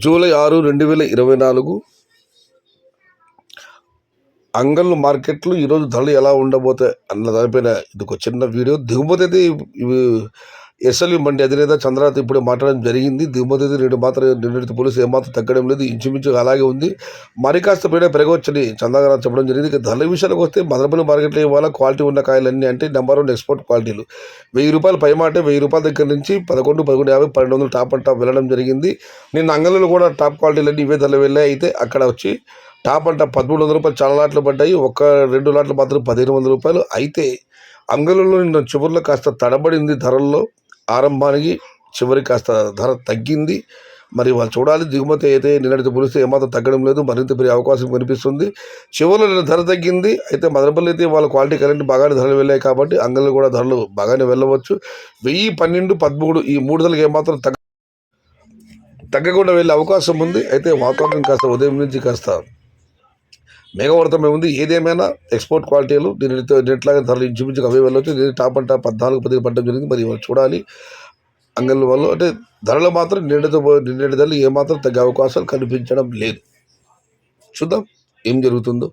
July 6, 2024 అంగళ్ళు మార్కెట్లు ఈరోజు ధరలు ఎలా ఉండబోతాయి అన్న దానిపైన ఇది ఒక చిన్న వీడియో. దిగుమతి అయితే ఇవి ఎస్ఎల్వి మండి అధినేత చంద్రనాథ్ ఇప్పుడే మాట్లాడడం జరిగింది. దిగుమతి అయితే నిన్నటి పోలీసు ఏమాత్రం తగ్గడం లేదు, ఇంచుమించుగా అలాగే ఉంది. మరి కాస్త పైన పెరగవచ్చని చంద్రనాథ్ చెప్పడం జరిగింది. ఇక ధరల విషయానికి వస్తే మదనపల్లి మార్కెట్లో ఇవాళ క్వాలిటీ ఉన్న కాయలన్నీ అంటే నెంబర్ 1 ఎక్స్పోర్ట్ క్వాలిటీలు ₹1000 పై మాట, ₹1000 దగ్గర నుంచి 11, 1150, 1200 టాప్ అండ్ టాప్ వెళ్ళడం జరిగింది. నిన్న అంగళ్ళలో కూడా టాప్ క్వాలిటీలన్నీ ఇవే ధరలు వెళ్ళాయి. అయితే అక్కడ వచ్చి టాప్ అంట ₹1300 చాలా లాట్లు పడ్డాయి, 1-2 లాట్లు మాత్రం ₹1500. అయితే అంగళ్ళలో నిన్న చివరిలో కాస్త తడబడింది ధరల్లో, ఆరంభానికి చివరికి కాస్త ధర తగ్గింది. మరి వాళ్ళు చూడాలి, దిగుమతి అయితే నిన్నటితో పోలిస్తే ఏమాత్రం తగ్గడం లేదు, మరింత పెరిగే అవకాశం కనిపిస్తుంది. చివరిలో నిన్న ధర తగ్గింది. అయితే మదనపల్లి అయితే వాళ్ళ క్వాలిటీ కరెంట్ బాగానే ధరలు వెళ్ళాయి కాబట్టి అంగళ్ళు కూడా ధరలు బాగానే వెళ్ళవచ్చు. 1000, 12, 13 ఈ 3 ధరలకు ఏమాత్రం తగ్గకుండా వెళ్ళే అవకాశం ఉంది. అయితే వాతావరణం కాస్త ఉదయం నుంచి కాస్త మేఘవర్తమే ఉంది. ఏదేమైనా ఎక్స్పోర్ట్ క్వాలిటీలు నిన్నట్లాగా ధరలు ఇంచుమించుగా అవే వెళ్ళవచ్చు. ఇది టాప్ అంట 14, 15 పడడం జరిగింది. మరి వాళ్ళు చూడాలి అంగళ్ళ వాళ్ళు. అంటే ధరలు మాత్రం నిన్నటి ధరలు ఏమాత్రం తగ్గే అవకాశాలు కనిపించడం లేదు. చూద్దాం ఏం జరుగుతుందో.